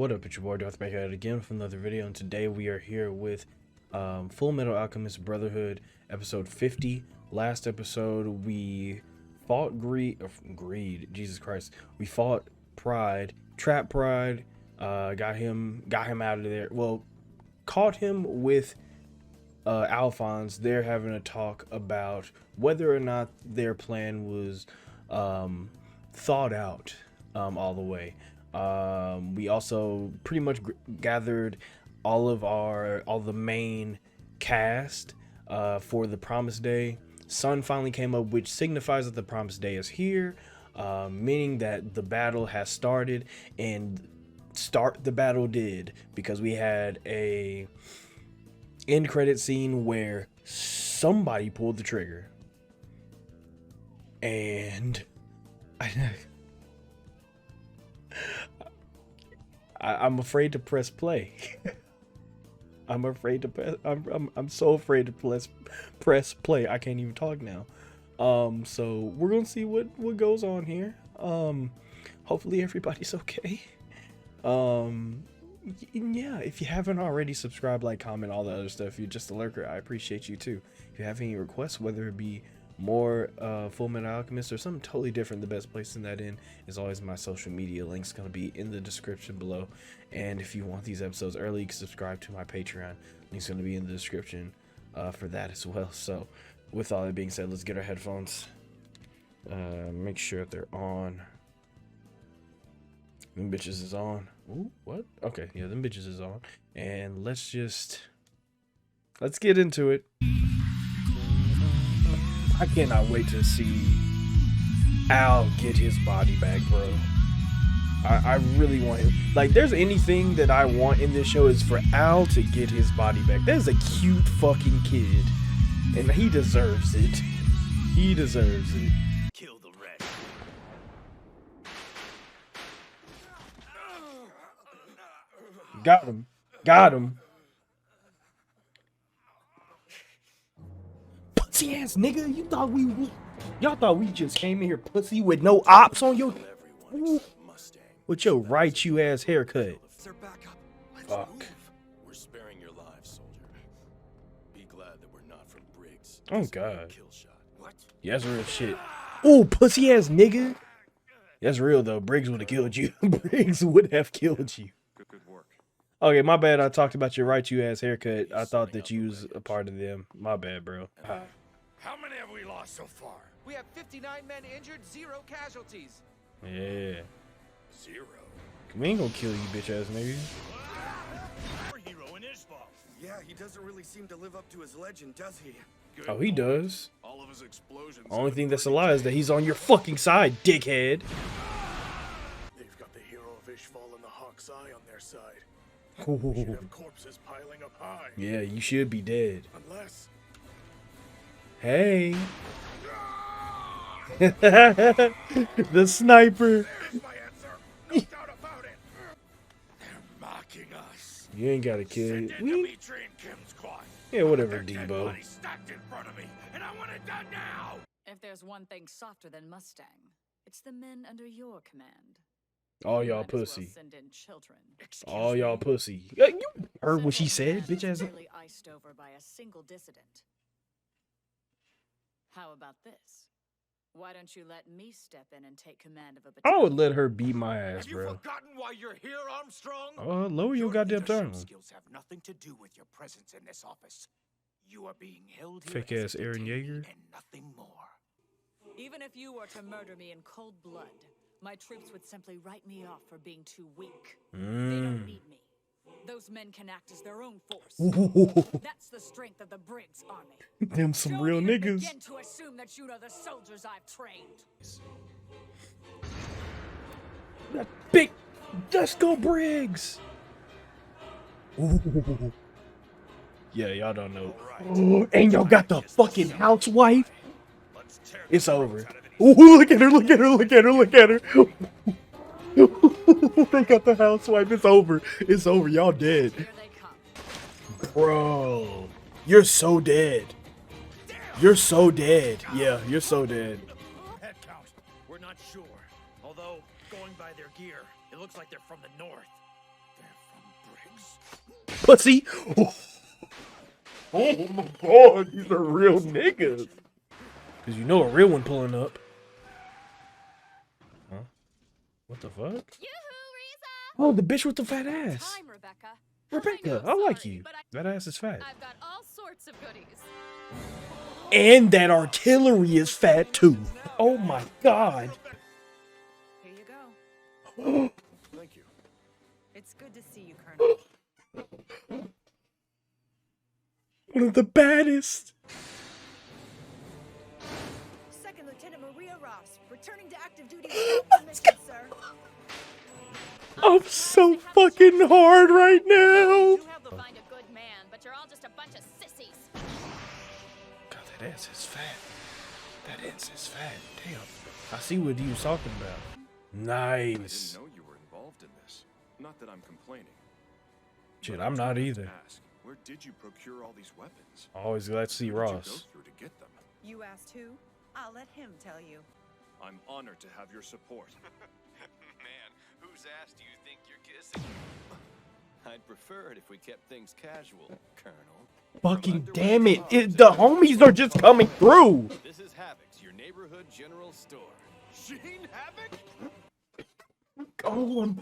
What up, it's your boy Dvrth back at it again with another video, and today we are here with Fullmetal Alchemist Brotherhood, episode 50. Last episode we fought greed, Jesus Christ. We fought Pride, trapped Pride, got him out of there. Well, caught him with Alphonse. They're having a talk about whether or not their plan was thought out all the way. We also pretty much gathered all the main cast for the Promised Day. Sun finally came up, which signifies that the Promised Day is here, meaning that the battle has started, and start the battle did, because we had a end credit scene where somebody pulled the trigger, and I'm afraid to press play. I'm afraid to press. I'm so afraid to press play. I can't even talk now. So we're gonna see what goes on here. Hopefully everybody's okay. Yeah, if you haven't already, subscribe, like, comment, all the other stuff. If you're just a lurker, I appreciate you too. If you have any requests, whether it be more Fullmetal Alchemist or something totally different, the best place in that in is always my social media. Link's gonna be in the description below, and if you want these episodes early, you can subscribe to my Patreon. Link's gonna be in the description for that as well. So with all that being said, let's get our headphones, make sure they're on. Them bitches is on. Ooh, what? Okay, yeah, them bitches is on, and let's get into it. I cannot wait to see Al get his body back, bro. I really want him. Like, there's anything that I want in this show is for Al to get his body back. There's a cute fucking kid, and he deserves it. He deserves it. Kill the rat. Got him. Got him. Pussy ass nigga, y'all thought we just came in here pussy with no ops on your with your right you ass haircut. Fuck. We're sparing your lives, soldier. Be glad that we're not from Briggs. Oh god. Kill shot. What? Yeah, that's real shit. Ooh, pussy ass nigga. That's real though. Briggs would have killed you. Briggs would have killed you. Good work. Okay, my bad. I talked about your right you ass haircut. I thought that you was a part of them. My bad, bro. How many have we lost so far? We have 59 men injured, 0 casualties. Yeah. 0. We ain't gonna kill you, bitch ass nigga. Our hero in his fault. Yeah, he doesn't really seem to live up to his legend, does he? Good Oh, he point. does. All of his explosions. Only thing that's a lie is that he's on your fucking side, dickhead. They've got the hero of Ishval and the Hawk's Eye on their side. Ooh. Should have corpses piling up high. Yeah, you should be dead. Unless. Hey. The sniper. There's my answer. No doubt about it. They're mocking us. You ain't gotta kill Send it. in Dimitri and Kim's squad. Yeah, whatever, Their dead Debo. bodies stacked in front of me, and I want it done now. If there's one thing softer than Mustang, it's the men under your command. All You y'all might as well pussy. send in children. Excuse All y'all me? pussy. Yeah, you heard what she said, bitch ass. Barely iced over by a single dissident. How about this? Why don't you let me step in and take command of a I battalion? would let her beat my ass, Have you bro. forgotten why you're here, Armstrong? Lower your goddamn leadership tongue. skills have nothing to do with your presence in this office. You are being held here Fake as ass a Aaron detainee Yeager. and nothing more. Even if you were to murder me in cold blood, my troops would simply write me off for being too weak. They don't need me. Those men can act as their own force. That's the strength of the Briggs army. Them some Don't real even niggas. begin to assume that you know the soldiers I've trained. That big. Let's go, Briggs. Ooh. Yeah, y'all don't know. Ooh, and y'all got the fucking housewife. Let's tear It's the over. brains out of these- Ooh, look at her, look at her, look at her, look at her. They got the housewife. It's over. It's over. Y'all dead. Here they come. Bro, you're so dead. You're so dead. Yeah, you're so dead. Head count. We're not sure. Although, going by their gear, it looks like they're from the north. Pussy. Oh my god, these are real niggas. Cause you know a real one pulling up. Huh? What the fuck? Oh, the bitch with the fat ass. Time, Rebecca. Rebecca, I like you. That ass is fat. I've got all sorts of goodies. And that artillery is fat too. Oh my god. Here you go. Thank you. It's good to see you, Colonel. One of the baddest. Second Lieutenant Maria Ross, returning to active duty without permission, sir. I'm so fucking hard right now. You have the find a good man, but you're all just a bunch of sissies. God, that ass is fat. That ass is fat. Damn. I see what he was talking about. I Nice. didn't know you were involved in this. Not that I'm complaining. Shit, But I'm not trying to either. ask, where did you procure all these weapons? Always glad to see What did you Ross. go through to get them? You asked who? I'll let him tell you. I'm honored to have your support. Man, whose ass do you think you're kissing? I'd prefer it if we kept things casual, Colonel. Fucking damn it. The homies are just coming through. This is Havoc's, your neighborhood general store. Sheen Havoc? Oh, I'm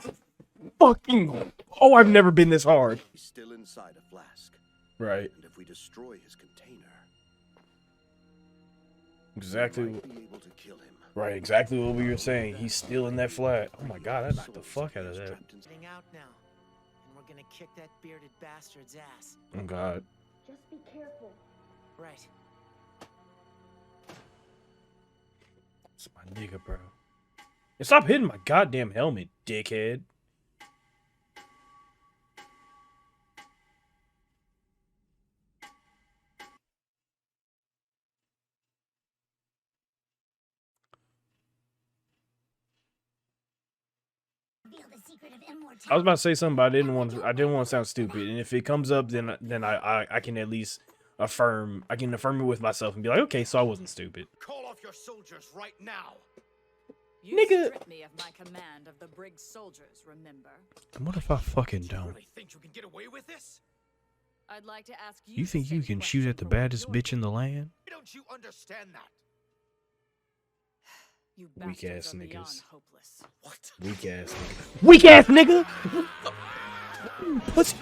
fucking. Oh, I've never been this hard. He's still inside a flask. Right. And if we destroy his container, Exactly. we might be able to kill him. Right. Exactly what we were saying. He's still in that flat. Oh my god, I knocked the fuck out of that. Getting out now, and we're gonna kick that bearded bastard's ass. Oh god. Just be careful. Right. It's my nigga, bro. And stop hitting my goddamn helmet, dickhead. I was about to say something, but I didn't want to sound stupid. And if it comes up, then I can at least affirm. I can affirm it with myself and be like, okay, so I wasn't stupid. Call off your soldiers right now. You Nigga. stripped me of my command of the Brig's soldiers, remember? What if I fucking You don't? really think you can get away with this? I'd like to ask you. You the think you same can shoot question at the for what baddest you're bitch in the doing. land? Why don't you understand that? You Weak bastards ass are beyond niggas. hopeless. What? Weak ass nigga. Weak ass nigga. Pussy.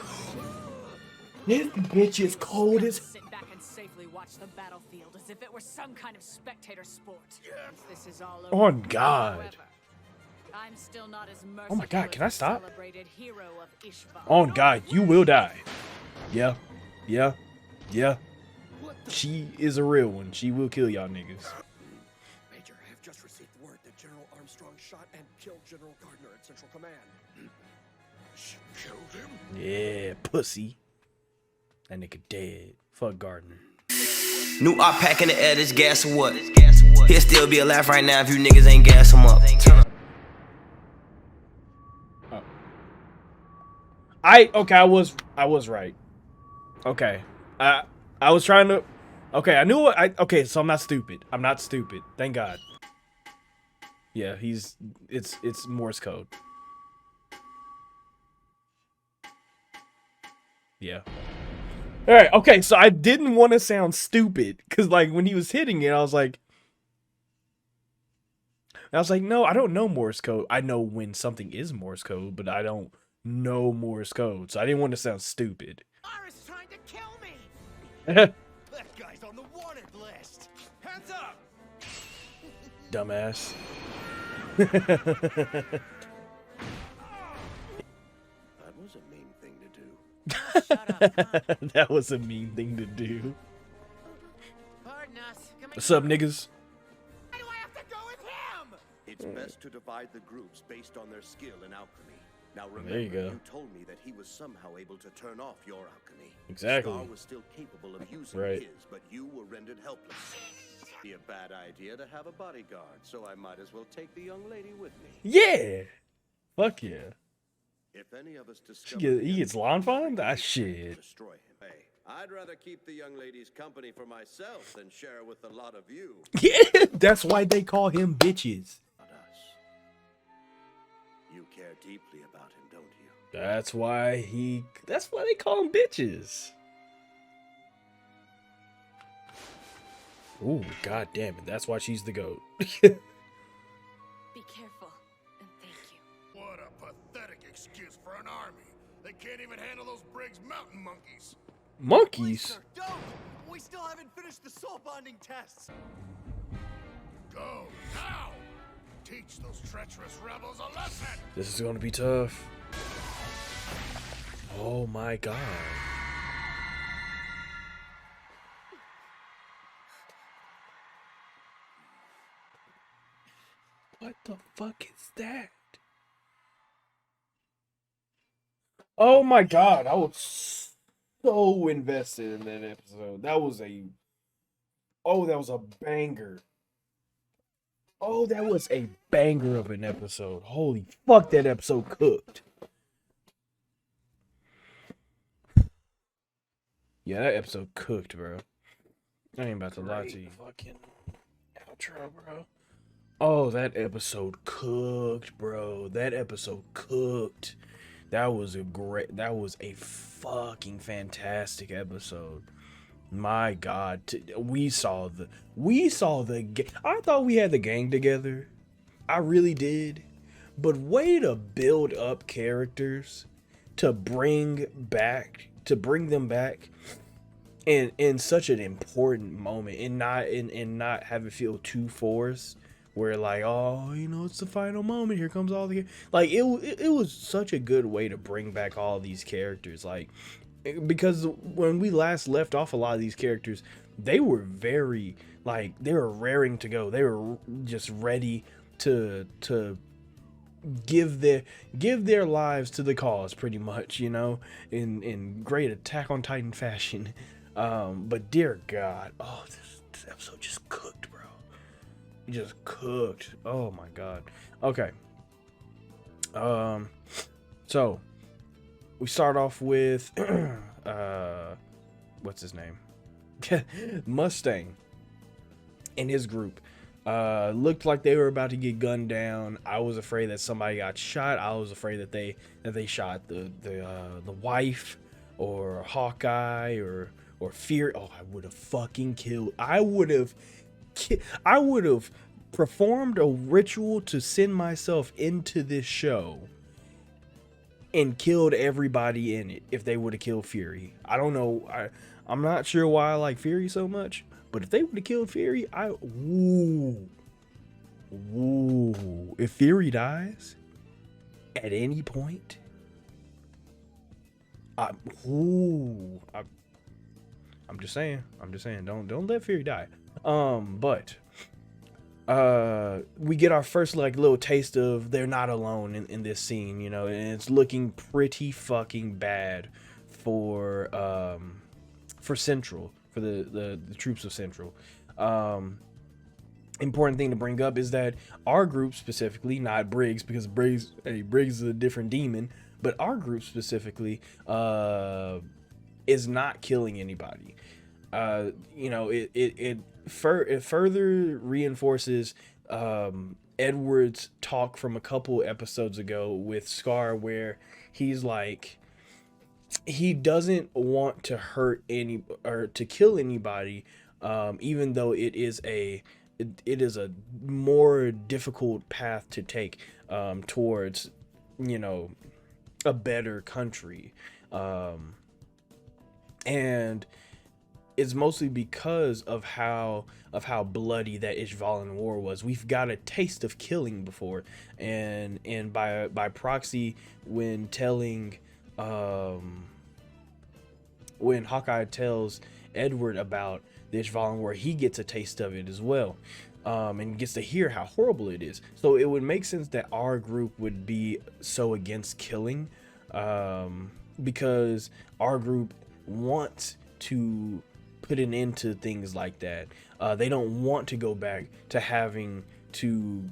This bitch is cold as. Sit back and safely watch the battlefield as if it were some kind of spectator sport. This is all over. On God. However, I'm still not as Oh my God, merciful can I as the stop? celebrated hero of Ishvar. On God, you will die. Yeah. Yeah. Yeah. She is a real one. She will kill y'all niggas. Major, I have just received word that General Armstrong shot and killed General Gardner at Central Command. She killed him? Yeah, pussy. That nigga dead. Fuck Gardner. New op pack in the air, this gas or what? He'll still be alive right now if you niggas ain't gas him up. I was right. Okay. I was trying to. Okay, I knew what. Okay, so I'm not stupid. I'm not stupid. Thank God. Yeah, it's Morse code. Yeah. All right. Okay, so I didn't want to sound stupid because, like, when he was hitting it, I was like, no, I don't know Morse code. I know when something is Morse code, but I don't know Morse code, so I didn't want to sound stupid. Mara's trying to kill me! Dumbass. That guy's on the wanted list! Hands up! That was a mean thing to do. Shut up. Come on. That was a mean thing to do. Pardon us. Come What's up, niggas? Why do I have to go with him? It's best to divide the groups based on their skill in alchemy. Now remember, There you go. you told me that he was somehow able to turn off your alchemy. Exactly. Star was still capable of using Right. his, but you were rendered helpless. Be a bad idea to have a bodyguard, so I might as well take the young lady with me. Yeah. Fuck yeah. If any of us He discover gets lawn fun? Ah, shit. destroy him. Hey, I'd rather keep the young lady's company for myself than share with a lot of you. Yeah, that's why they call him bitches. Not us. You care deeply about him, don't you? That's why they call them bitches. Ooh, god damn it. That's why she's the GOAT. Be careful, and thank you. What a pathetic excuse for an army. They can't even handle those Briggs mountain monkeys. Monkeys? Sir, don't! We still haven't finished the soul bonding tests! Go, now! Teach those treacherous rebels a lesson! This is gonna be tough. Oh my god. What the fuck is that? Oh my god, I was so invested in that episode. That was a banger. Oh, that was a banger of an episode. Holy fuck, that episode cooked. Yeah, that episode cooked, bro. I ain't about to lie to you. Fucking outro, bro. Oh, that episode cooked, bro. That episode cooked. That was a fucking fantastic episode. My God, we saw the I thought we had the gang together. I really did. But way to build up characters to bring them back in such an important moment and not have it feel too forced. Where like, oh, you know, it's the final moment. Here comes all the like. It was such a good way to bring back all these characters. Like, because when we last left off, a lot of these characters, they were very like they were raring to go. They were just ready to give their lives to the cause, pretty much. You know, in great Attack on Titan fashion. But dear God, oh, this episode just cooked, bro. Just cooked. Oh my god. Okay. So we start off with what's his name? Mustang and his group. Looked like they were about to get gunned down. I was afraid that somebody got shot. I was afraid that they shot the wife or Hawkeye or Fear. Oh, I would have fucking killed. I would have performed a ritual to send myself into this show and killed everybody in it if they would have killed Fury. I don't know. I'm not sure why I like Fury so much, but if they would have killed Fury, if Fury dies at any point, I'm just saying. Don't let Fury die. But we get our first like little taste of they're not alone in this scene, you know, and it's looking pretty fucking bad for Central, for the troops of Central. Important thing to bring up is that our group specifically, not Briggs, because Briggs is a different demon, but our group specifically is not killing anybody. You know, it further reinforces Edward's talk from a couple episodes ago with Scar, where he's like, he doesn't want to hurt any or to kill anybody, even though it is a more difficult path to take towards, you know, a better country, and it's mostly because of how bloody that Ishvalan war was. We've got a taste of killing before, and by proxy, when Hawkeye tells Edward about the Ishvalan war, he gets a taste of it as well, and gets to hear how horrible it is. So it would make sense that our group would be so against killing, because our group wants to put an end to things like that. They don't want to go back to having to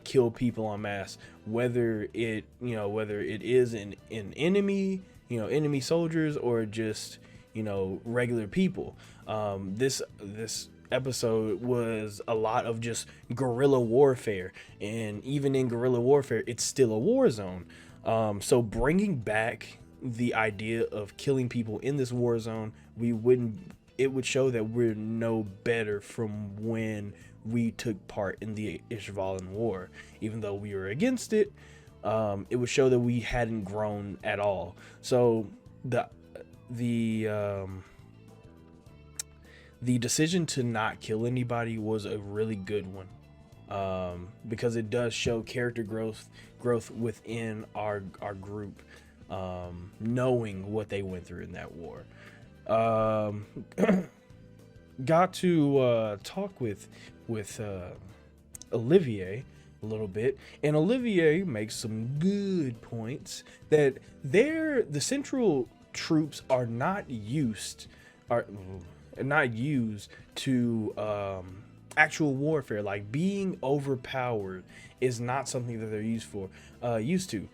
kill people en masse, whether it is an enemy, enemy soldiers, or just, regular people. This episode was a lot of just guerrilla warfare, and even in guerrilla warfare, it's still a war zone. So bringing back the idea of killing people in this war zone, it would show that we're no better from when we took part in the Ishvalan War. Even though we were against it, it would show that we hadn't grown at all. So the decision to not kill anybody was a really good one, because it does show character growth within our group, knowing what they went through in that war. Got to talk with Olivier a little bit, and Olivier makes some good points that the central troops are not used to actual warfare. Like, being overpowered is not something that they're used to.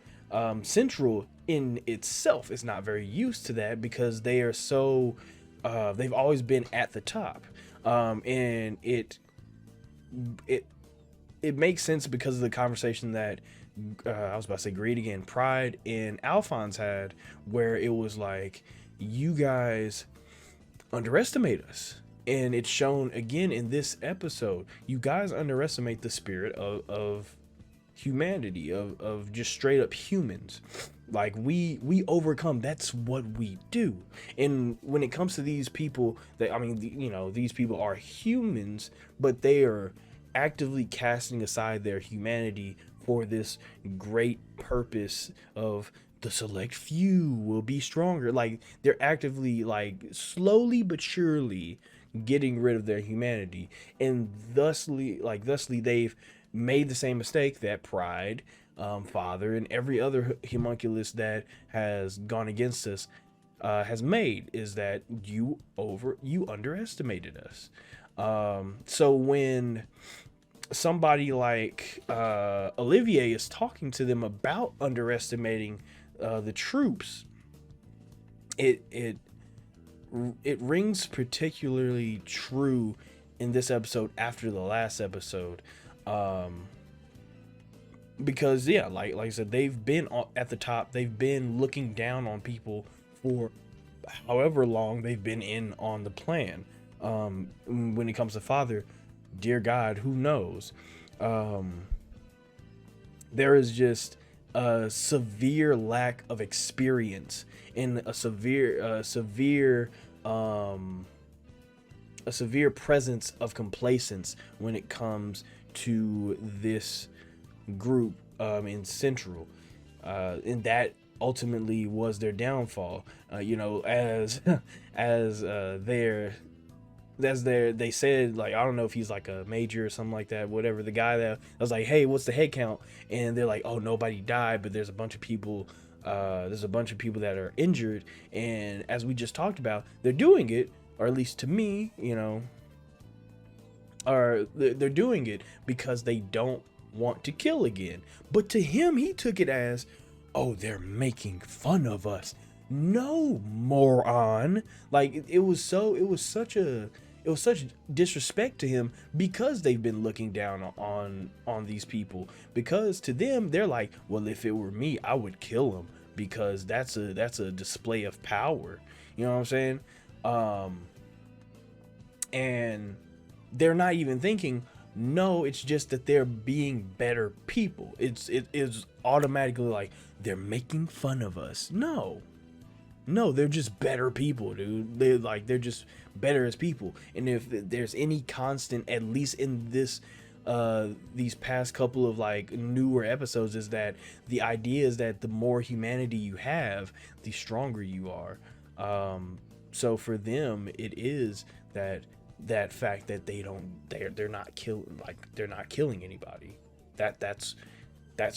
Central in itself is not very used to that, because they are so they've always been at the top, and it makes sense because of the conversation that I was about to say Greed again, Pride and Alphonse had, where it was like, you guys underestimate us. And it's shown again in this episode. You guys underestimate the spirit of humanity, of just straight up humans. Like, we overcome. That's what we do. And when it comes to these people, these people are humans, but they are actively casting aside their humanity for this great purpose of the select few will be stronger. Like, they're actively, like, slowly but surely getting rid of their humanity, and thusly they've made the same mistake that Pride, Father, and every other homunculus that has gone against us has made, is that you underestimated us. So when somebody like Olivier is talking to them about underestimating the troops, it rings particularly true in this episode after the last episode, because like I said, they've been at the top. They've been looking down on people for however long they've been on the plan. When it comes to Father, dear God, who knows? There is just a severe lack of experience, and a severe presence of complacence when it comes to this group in Central, and that ultimately was their downfall. They said, like, I don't know if he's like a major or something like that, whatever, the guy that was like, hey, what's the head count? And they're like, oh, nobody died, but there's a bunch of people that are injured. And as we just talked about, they're doing it, or at least to me, or they're doing it because they don't want to kill again. But to him, he took it as, oh, they're making fun of us. No, moron. Like, it was such disrespect to him, because they've been looking down on these people, because to them, they're like, well, if it were me, I would kill him, because that's a display of power. You know what I'm saying? And they're not even thinking, no, it's just that they're being better people. It is automatically like, they're making fun of us. No, they're just better people, dude. They're just better as people. And if there's any constant, at least in these past couple of like newer episodes, is that the idea is that the more humanity you have, the stronger you are. So for them, it is that fact that they're not killing anybody. That's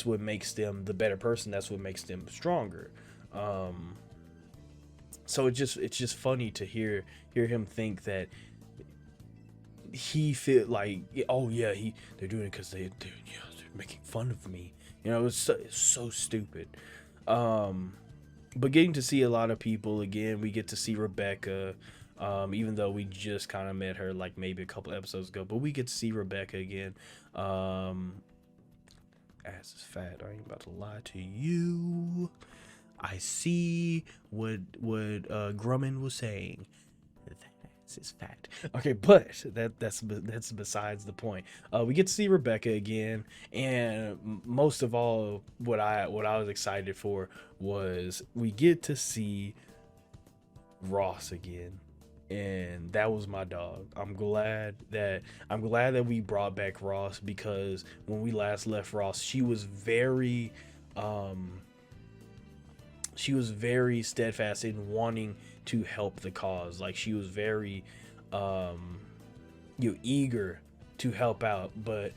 what makes them the better person. That's what makes them stronger. So it's just funny to hear him think that he feel like, oh yeah, they're doing it because they're making fun of me. It's so stupid. But getting to see a lot of people again, we get to see Rebecca, even though we just kind of met her like maybe a couple episodes ago, but we get to see Rebecca again, ass is fat. I ain't about to lie to you. I see what Grumman was saying. That ass is fat. Okay, but that's besides the point. We get to see Rebecca again, and most of all, what I was excited for was we get to see Ross again. And that was my dog. I'm glad that we brought back Ross, because when we last left Ross, she was very steadfast in wanting to help the cause. Like, she was very eager to help out, but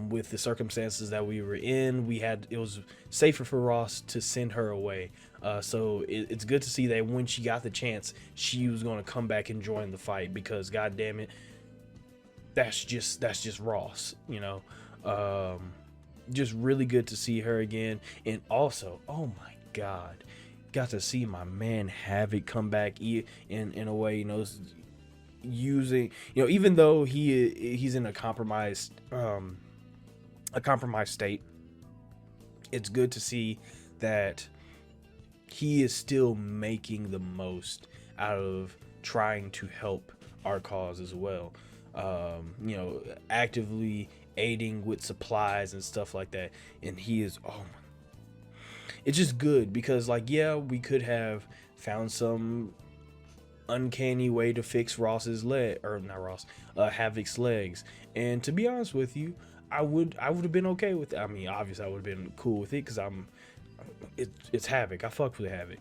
with the circumstances that we were in, it was safer for Ross to send her away. So it's good to see that when she got the chance, she was going to come back and join the fight, because god damn it, that's just Ross, you know. Just really good to see her again. And also, oh my god, got to see my man Havoc come back in a way, you know, using, you know, even though he's in a compromised state, it's good to see that he is still making the most out of trying to help our cause as well. You know, actively aiding with supplies and stuff like that. And he is, it's just good, because like, yeah, we could have found some uncanny way to fix Havoc's legs. And to be honest with you, I would have been okay with it. I mean, obviously I would have been cool with it, because it's Havoc. I fuck with Havoc.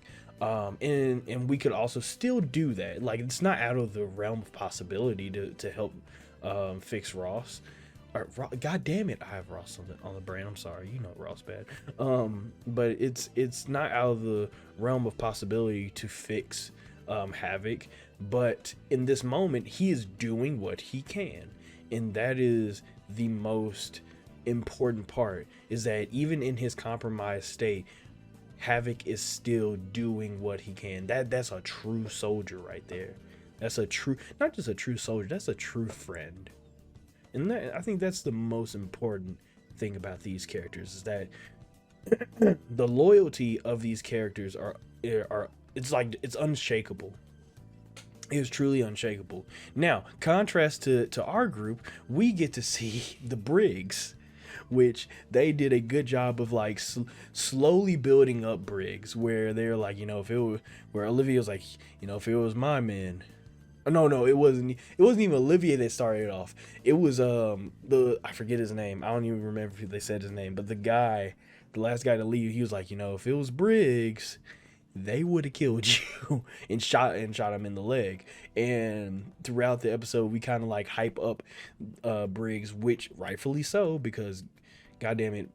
And we could also still do that. Like, it's not out of the realm of possibility to help fix Ross. God damn it, I have Ross on the brain. I'm sorry, you know Ross bad. But it's not out of the realm of possibility to fix Havoc. But in this moment, he is doing what he can, and that is the most important part, is that even in his compromised state, Havoc is still doing what he can. That's a true soldier right there. That's a true, not just a true soldier, that's a true friend. And I think that's the most important thing about these characters, is that the loyalty of these characters are it's unshakable. It is truly unshakable. Now, contrast to our group, we get to see the Briggs, which they did a good job of like slowly building up Briggs, where they're like, you know, where Olivia was like, you know, if it was my men. No, it wasn't even Olivier that started it off. It was I forget his name. I don't even remember if they said his name, but the last guy to leave, he was like, you know, if it was Briggs, they would have killed you and shot him in the leg. And throughout the episode, we kind of like hype up Briggs, which rightfully so, because goddamn it,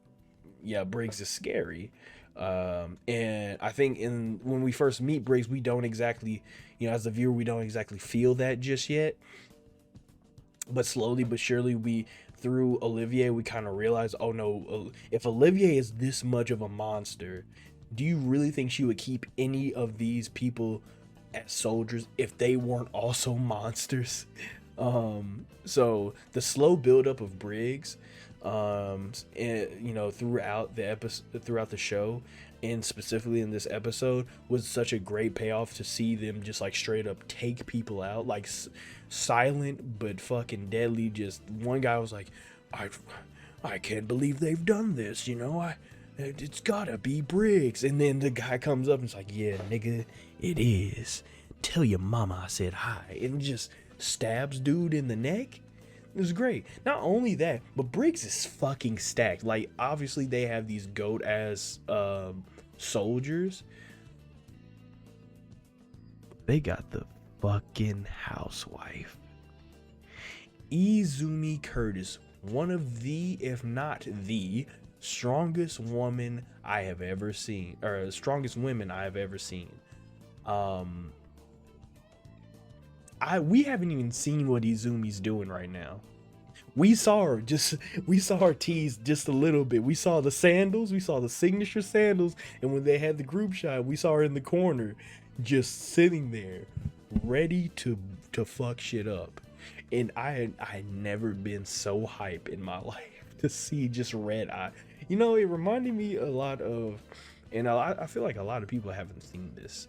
yeah, Briggs is scary. And I think when we first meet Briggs, we don't exactly, you know, as the viewer, we don't exactly feel that just yet. But slowly but surely, through Olivier, we kind of realize, oh no, if Olivier is this much of a monster, do you really think she would keep any of these people as soldiers if they weren't also monsters? So the slow buildup of Briggs, and, you know, throughout the show, and specifically in this episode, was such a great payoff to see them just like straight up take people out, like silent but fucking deadly. Just one guy was like, I can't believe they've done this, you know, it's gotta be Briggs. And then the guy comes up and is like, yeah, nigga, it is. Tell your mama I said hi. And just stabs dude in the neck. It was great. Not only that, but Briggs is fucking stacked. Like, obviously they have these goat ass soldiers. They got the fucking housewife, Izumi Curtis, one of the, if not the strongest woman I have ever seen, or strongest women I have ever seen. We haven't even seen what Izumi's doing right now. We saw her tease just a little bit. We saw the sandals, we saw the signature sandals, and when they had the group shot, we saw her in the corner, just sitting there, ready to fuck shit up. And I had never been so hype in my life to see just Red Eye. You know, it reminded me a lot of, and I feel like a lot of people haven't seen this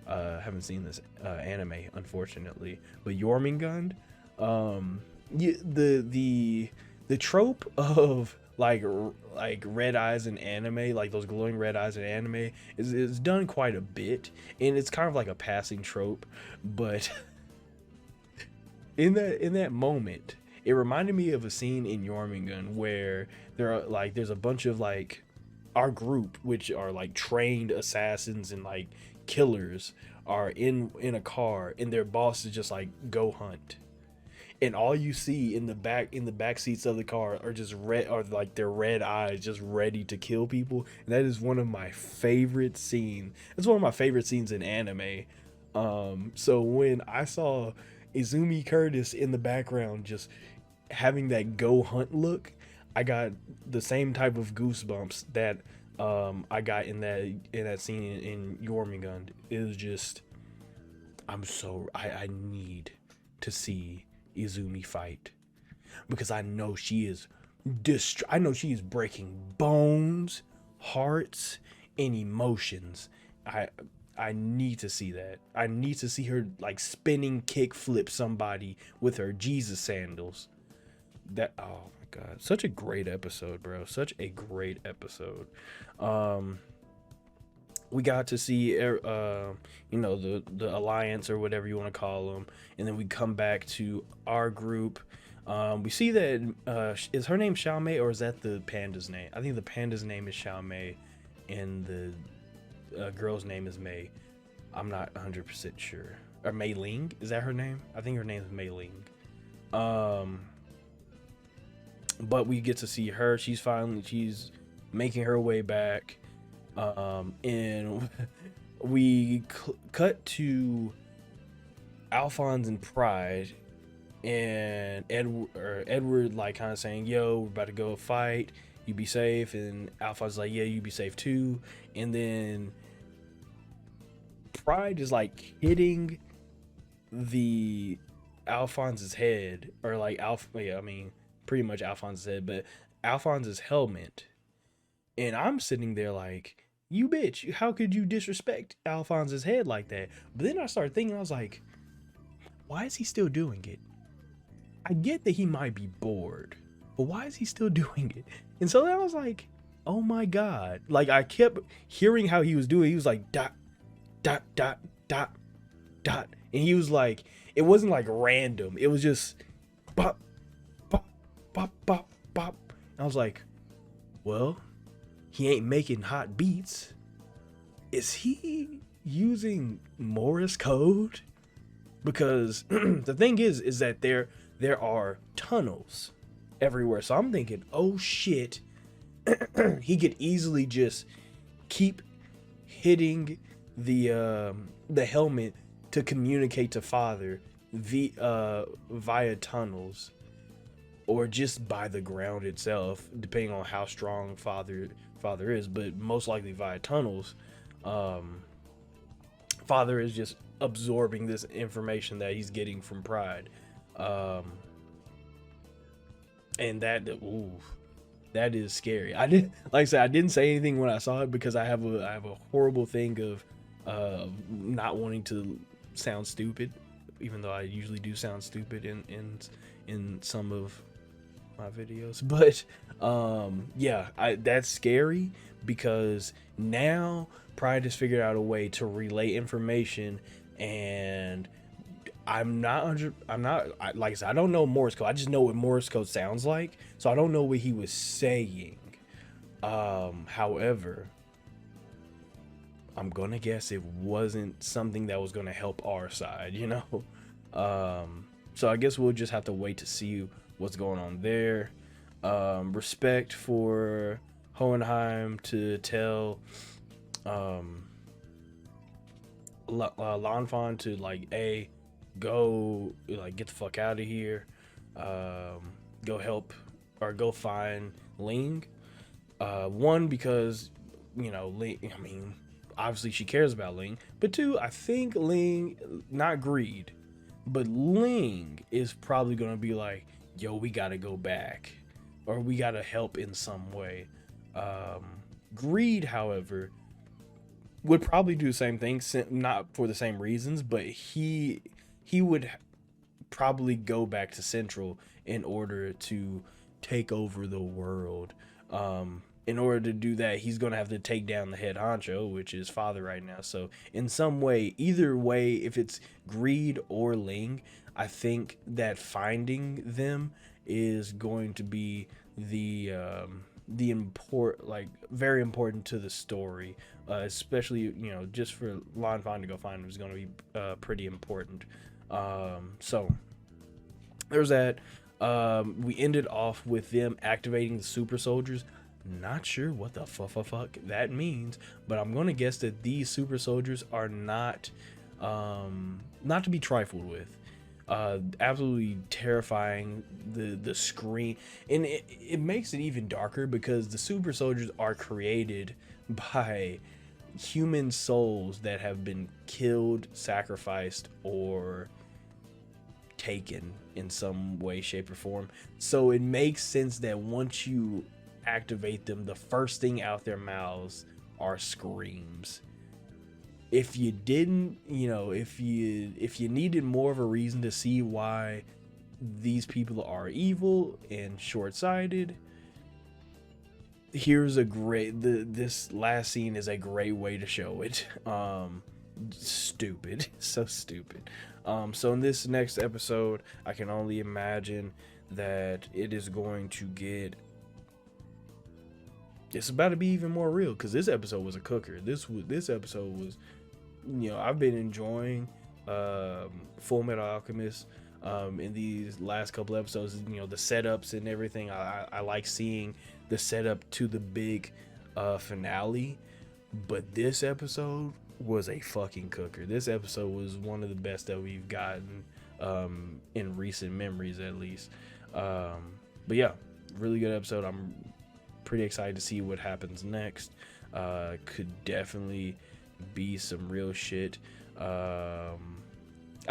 anime, unfortunately. But Jormungand, the trope of like red eyes in anime, like those glowing red eyes in anime, is done quite a bit, and it's kind of like a passing trope. But in that moment, it reminded me of a scene in Jormungand where there's a bunch of like our group, which are like trained assassins and like killers, are in a car, and their boss is just like, go hunt, and all you see in the back seats of the car are just their red eyes just ready to kill people. And that is one of my favorite scenes. It's one of my favorite scenes in anime. So when I saw Izumi Curtis in the background just having that go hunt look, I got the same type of goosebumps that I got in that scene in Jormungand. It was just, I need to see Izumi fight, because I know she is breaking bones, hearts, and emotions. I need to see that. I need to see her like spinning kick flip somebody with her Jesus sandals. That, oh my god, such a great episode, bro. Such a great episode. We got to see the alliance, or whatever you want to call them, and then we come back to our group. We see that is her name Xiaomei, or is that the panda's name? I think the panda's name is Xiaomei, and the girl's name is Mei. I'm not 100% sure. Or Mei Ling, is that her name? I think her name is Mei Ling. But we get to see her. She's making her way back. And we cut to Alphonse and Pride, and Edward like kind of saying, yo, we're about to go fight, you be safe. And Alphonse is like, yeah, you be safe too. And then Pride is like hitting the Alphonse's head, or like pretty much Alphonse's head, but Alphonse's helmet. And I'm sitting there like, you bitch, how could you disrespect Alphonse's head like that? But then I started thinking, I was like, why is he still doing it? I get that he might be bored, but why is he still doing it? And so then I was like, oh my god. Like, I kept hearing how he was doing. He was like, dot, dot, dot, dot, dot. And he was like, it wasn't like random. It was just bop, bop, bop, bop, bop. And I was like, well, he ain't making hot beats. Is he using Morse code? Because the thing is that there are tunnels everywhere. So I'm thinking, oh shit, he could easily just keep hitting the helmet to communicate to Father via tunnels, or just by the ground itself, depending on how strong Father is, but most likely via tunnels. Father is just absorbing this information that he's getting from Pride, and that is scary. I didn't say anything when I saw it, because I have a horrible thing of not wanting to sound stupid, even though I usually do sound stupid in some of my videos. But yeah, that's scary, because now Pride has figured out a way to relay information, and like I said, I don't know Morse code. I just know what Morse code sounds like, so I don't know what he was saying. However, I'm gonna guess it wasn't something that was gonna help our side, you know. So I guess we'll just have to wait to see what's going on there. Respect for Hohenheim to tell Lanfan to like, go like get the fuck out of here, go help or go find Ling. One, because Ling, I mean, obviously she cares about Ling, but two, I think Ling, not greed, but Ling is probably gonna be like, yo, we gotta go back, or we gotta help in some way. Greed, however, would probably do the same thing, not for the same reasons, but he would probably go back to Central in order to take over the world. In order to do that, he's going to have to take down the head honcho, which is father right now. So in some way, either way, if it's Greed or Ling, I think that finding them is going to be the very important to the story, especially, you know, just for Lon Fon to go find him is going to be pretty important. So there's that. We ended off with them activating the super soldiers. Not sure what the fuck that means, but I'm gonna guess that these super soldiers are not to be trifled with. Absolutely terrifying. The screen, and it makes it even darker because the super soldiers are created by human souls that have been killed, sacrificed, or taken in some way, shape, or form. So it makes sense that once you activate them, the first thing out their mouths are screams. If you didn't, you know, if you needed more of a reason to see why these people are evil and short-sighted, here's a great, this last scene is a great way to show it. Stupid, so stupid. So in this next episode, I can only imagine that it is going to get, it's about to be even more real, because this episode was a cooker. This episode was, you know, I've been enjoying Fullmetal Alchemist in these last couple episodes. You know, the setups and everything. I like seeing the setup to the big finale, but this episode was a fucking cooker. This episode was one of the best that we've gotten in recent memories, at least. But yeah, really good episode. I'm pretty excited to see what happens next. Could definitely be some real shit. I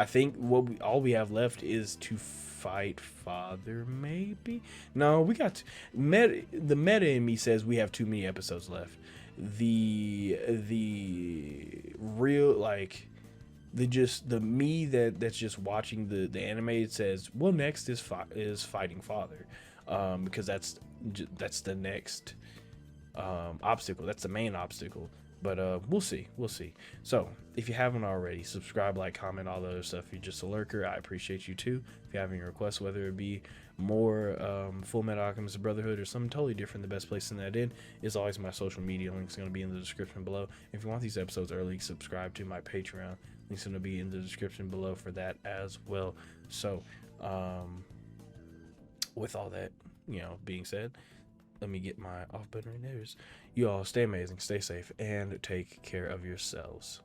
think all we have left is to fight father, maybe. No, we got the meta in me says we have too many episodes left. The real, like, the me that's just watching the anime says, well, next is fighting father, because that's the next obstacle. That's the main obstacle. But we'll see. So if you haven't already, subscribe, like, comment, all the other stuff. If you're just a lurker, I appreciate you too. If you have any requests, whether it be more Fullmetal Alchemist Brotherhood or something totally different, the best place to send that in is always my social media. Links going to be in the description below. If you want these episodes early, subscribe to my Patreon. Links going to be in the description below for that as well. So with all that, you know, being said, let me get my off button right there. You all stay amazing, stay safe, and take care of yourselves.